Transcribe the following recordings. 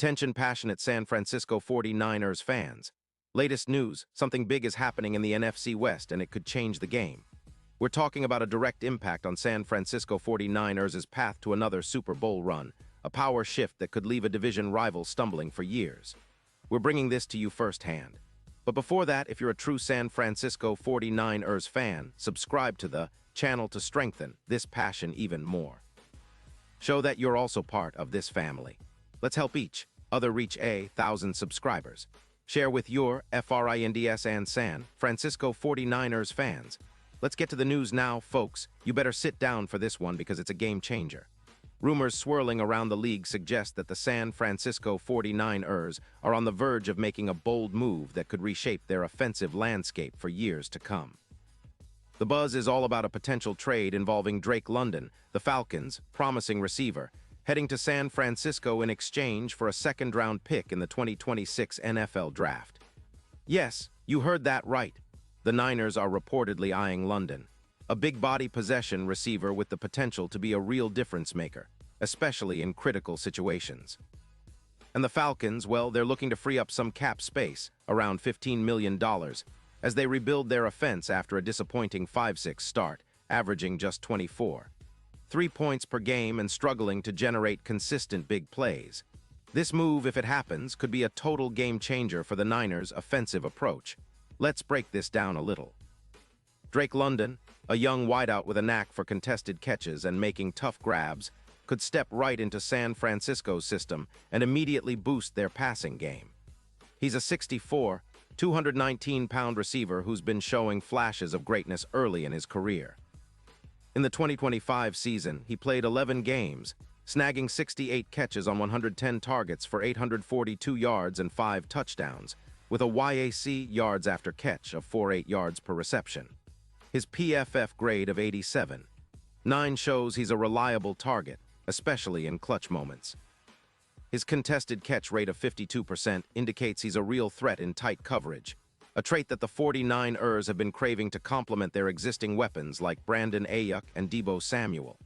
Attention passionate San Francisco 49ers fans. Latest news, something big is happening in the NFC West and it could change the game. We're talking about a direct impact on San Francisco 49ers' path to another Super Bowl run, a power shift that could leave a division rival stumbling for years. We're bringing this to you firsthand. But before that, if you're a true San Francisco 49ers fan, subscribe to the channel to strengthen this passion even more. Show that you're also part of this family. Let's help each other reach 1,000 subscribers. Share with your FRINDS and San Francisco 49ers fans. Let's get to the news now, folks. You better sit down for this one because it's a game changer. Rumors swirling around the league suggest that the San Francisco 49ers are on the verge of making a bold move that could reshape their offensive landscape for years to come. The buzz is all about a potential trade involving Drake London, the Falcons' promising receiver, heading to San Francisco in exchange for a second-round pick in the 2026 NFL Draft. Yes, you heard that right. The Niners are reportedly eyeing London, a big-body possession receiver with the potential to be a real difference-maker, especially in critical situations. And the Falcons, well, they're looking to free up some cap space, around $15 million, as they rebuild their offense after a disappointing 5-6 start, averaging just 3 points per game and struggling to generate consistent big plays. This move, if it happens, could be a total game changer for the Niners' offensive approach. Let's break this down a little. Drake London, a young wideout with a knack for contested catches and making tough grabs, could step right into San Francisco's system and immediately boost their passing game. He's a 6'4", 219-pound receiver who's been showing flashes of greatness early in his career. In the 2025 season, he played 11 games, snagging 68 catches on 110 targets for 842 yards and 5 touchdowns, with a YAC yards after catch of 4.8 yards per reception. His PFF grade of 87.9 shows he's a reliable target, especially in clutch moments. His contested catch rate of 52% indicates he's a real threat in tight coverage, a trait that the 49ers have been craving to complement their existing weapons like Brandon Ayuk and Deebo Samuel.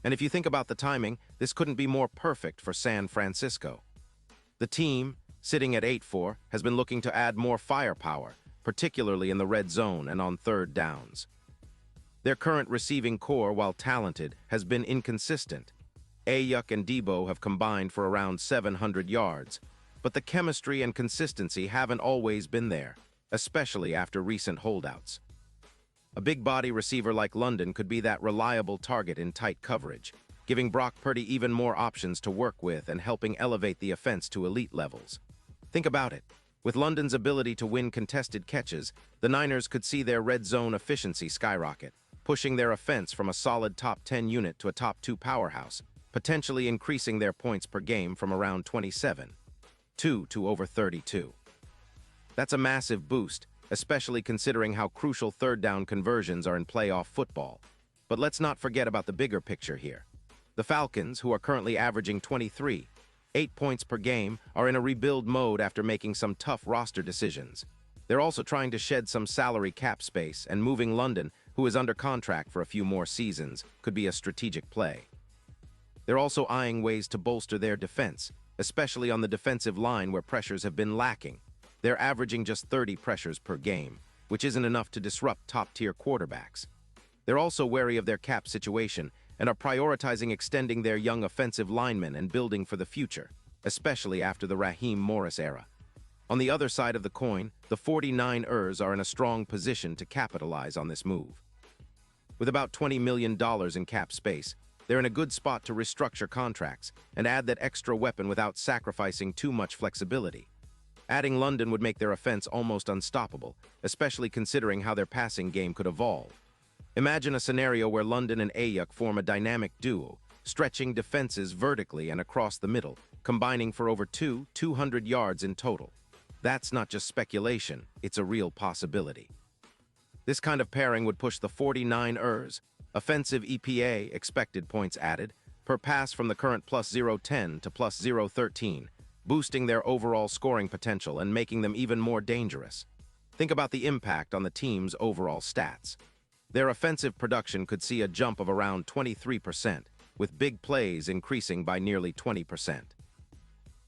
And if you think about the timing, this couldn't be more perfect for San Francisco. The team, sitting at 8-4, has been looking to add more firepower, particularly in the red zone and on third downs. Their current receiving core, while talented, has been inconsistent. Ayuk and Deebo have combined for around 700 yards, but the chemistry and consistency haven't always been there, especially after recent holdouts. A big-body receiver like London could be that reliable target in tight coverage, giving Brock Purdy even more options to work with and helping elevate the offense to elite levels. Think about it. With London's ability to win contested catches, the Niners could see their red zone efficiency skyrocket, pushing their offense from a solid top 10 unit to a top 2 powerhouse, potentially increasing their points per game from around 27.2 to over 32. That's a massive boost, especially considering how crucial third-down conversions are in playoff football. But let's not forget about the bigger picture here. The Falcons, who are currently averaging 23.8 points per game, are in a rebuild mode after making some tough roster decisions. They're also trying to shed some salary cap space, and moving London, who is under contract for a few more seasons, could be a strategic play. They're also eyeing ways to bolster their defense, especially on the defensive line where pressures have been lacking. They're averaging just 30 pressures per game, which isn't enough to disrupt top-tier quarterbacks. They're also wary of their cap situation and are prioritizing extending their young offensive linemen and building for the future, especially after the Raheem Morris era. On the other side of the coin, the 49ers are in a strong position to capitalize on this move. With about $20 million in cap space, they're in a good spot to restructure contracts and add that extra weapon without sacrificing too much flexibility. Adding London would make their offense almost unstoppable, especially considering how their passing game could evolve. Imagine a scenario where London and Ayuk form a dynamic duo, stretching defenses vertically and across the middle, combining for over 200 yards in total. That's not just speculation, it's a real possibility. This kind of pairing would push the 49ers' offensive EPA, expected points added, per pass from the current plus 0.10 to plus 0.13, boosting their overall scoring potential and making them even more dangerous. Think about the impact on the team's overall stats. Their offensive production could see a jump of around 23%, with big plays increasing by nearly 20%.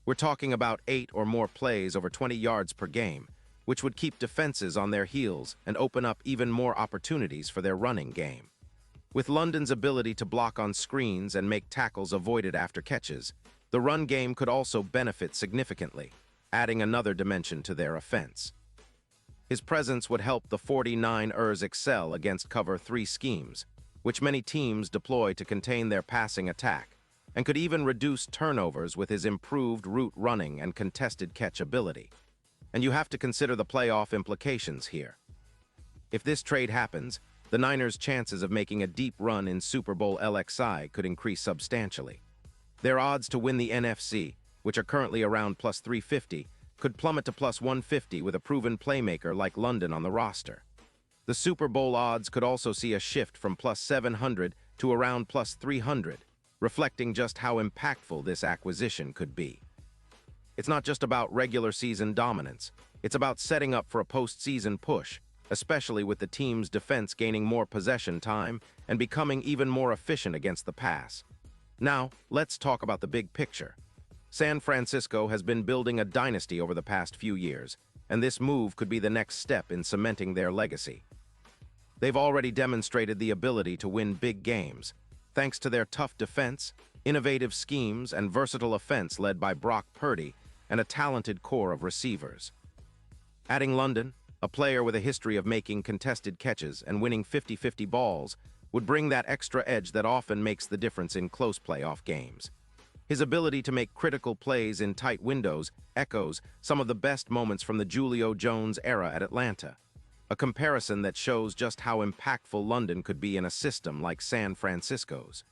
We're talking about 8 or more plays over 20 yards per game, which would keep defenses on their heels and open up even more opportunities for their running game. With London's ability to block on screens and make tackles avoided after catches, the run game could also benefit significantly, adding another dimension to their offense. His presence would help the 49ers excel against cover 3 schemes, which many teams deploy to contain their passing attack, and could even reduce turnovers with his improved route running and contested catch ability. And you have to consider the playoff implications here. If this trade happens, the Niners' chances of making a deep run in Super Bowl LXI could increase substantially. Their odds to win the NFC, which are currently around plus 350, could plummet to plus 150 with a proven playmaker like London on the roster. The Super Bowl odds could also see a shift from plus 700 to around plus 300, reflecting just how impactful this acquisition could be. It's not just about regular season dominance, it's about setting up for a postseason push, especially with the team's defense gaining more possession time and becoming even more efficient against the pass. Now, let's talk about the big picture. San Francisco has been building a dynasty over the past few years, and this move could be the next step in cementing their legacy. They've already demonstrated the ability to win big games, thanks to their tough defense, innovative schemes, and versatile offense led by Brock Purdy and a talented core of receivers. Adding London, a player with a history of making contested catches and winning 50-50 balls, would bring that extra edge that often makes the difference in close playoff games. His ability to make critical plays in tight windows echoes some of the best moments from the Julio Jones era at Atlanta, a comparison that shows just how impactful London could be in a system like San Francisco's.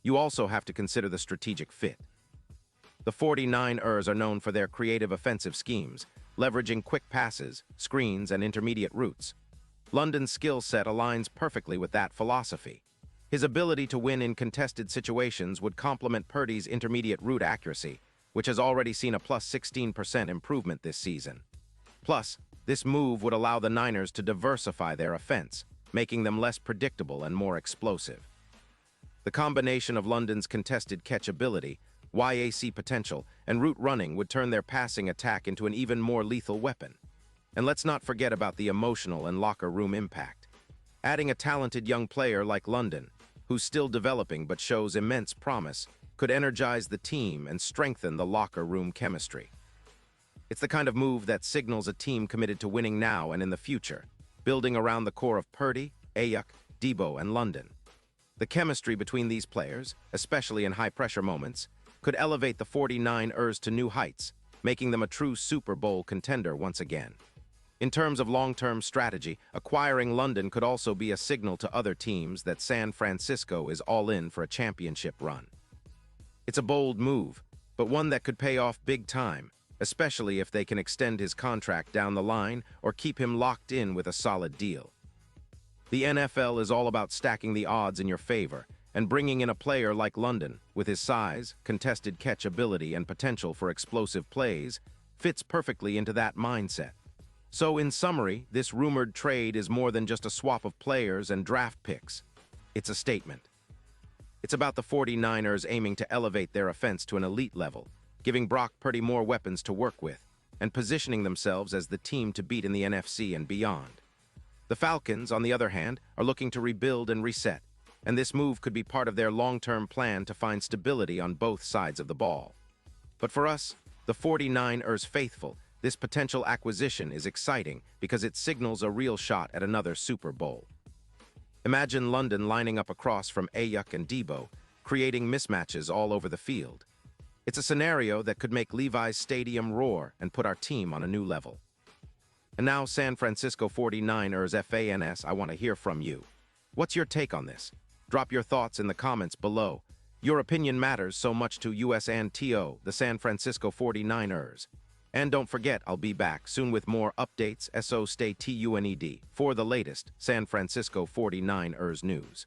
You also have to consider the strategic fit. The 49ers are known for their creative offensive schemes, leveraging quick passes, screens, and intermediate routes. London's skill set aligns perfectly with that philosophy. His ability to win in contested situations would complement Purdy's intermediate route accuracy, which has already seen a plus 16% improvement this season. Plus, this move would allow the Niners to diversify their offense, making them less predictable and more explosive. The combination of London's contested catch ability, YAC potential, and route running would turn their passing attack into an even more lethal weapon. And let's not forget about the emotional and locker room impact. Adding a talented young player like London, who's still developing but shows immense promise, could energize the team and strengthen the locker room chemistry. It's the kind of move that signals a team committed to winning now and in the future, building around the core of Purdy, Ayuk, Debo, and London. The chemistry between these players, especially in high-pressure moments, could elevate the 49ers to new heights, making them a true Super Bowl contender once again. In terms of long-term strategy, acquiring London could also be a signal to other teams that San Francisco is all in for a championship run. It's a bold move, but one that could pay off big time, especially if they can extend his contract down the line or keep him locked in with a solid deal. The NFL is all about stacking the odds in your favor, and bringing in a player like London, with his size, contested catch ability, and potential for explosive plays, fits perfectly into that mindset. So, in summary, this rumored trade is more than just a swap of players and draft picks. It's a statement. It's about the 49ers aiming to elevate their offense to an elite level, giving Brock Purdy more weapons to work with, and positioning themselves as the team to beat in the NFC and beyond. The Falcons, on the other hand, are looking to rebuild and reset, and this move could be part of their long-term plan to find stability on both sides of the ball. But for us, the 49ers faithful, this potential acquisition is exciting because it signals a real shot at another Super Bowl. Imagine London lining up across from Ayuk and Debo, creating mismatches all over the field. It's a scenario that could make Levi's Stadium roar and put our team on a new level. And now, San Francisco 49ers fans, I want to hear from you. What's your take on this? Drop your thoughts in the comments below. Your opinion matters so much to us and TO, the San Francisco 49ers. And don't forget, I'll be back soon with more updates, so stay tuned for the latest San Francisco 49ers news.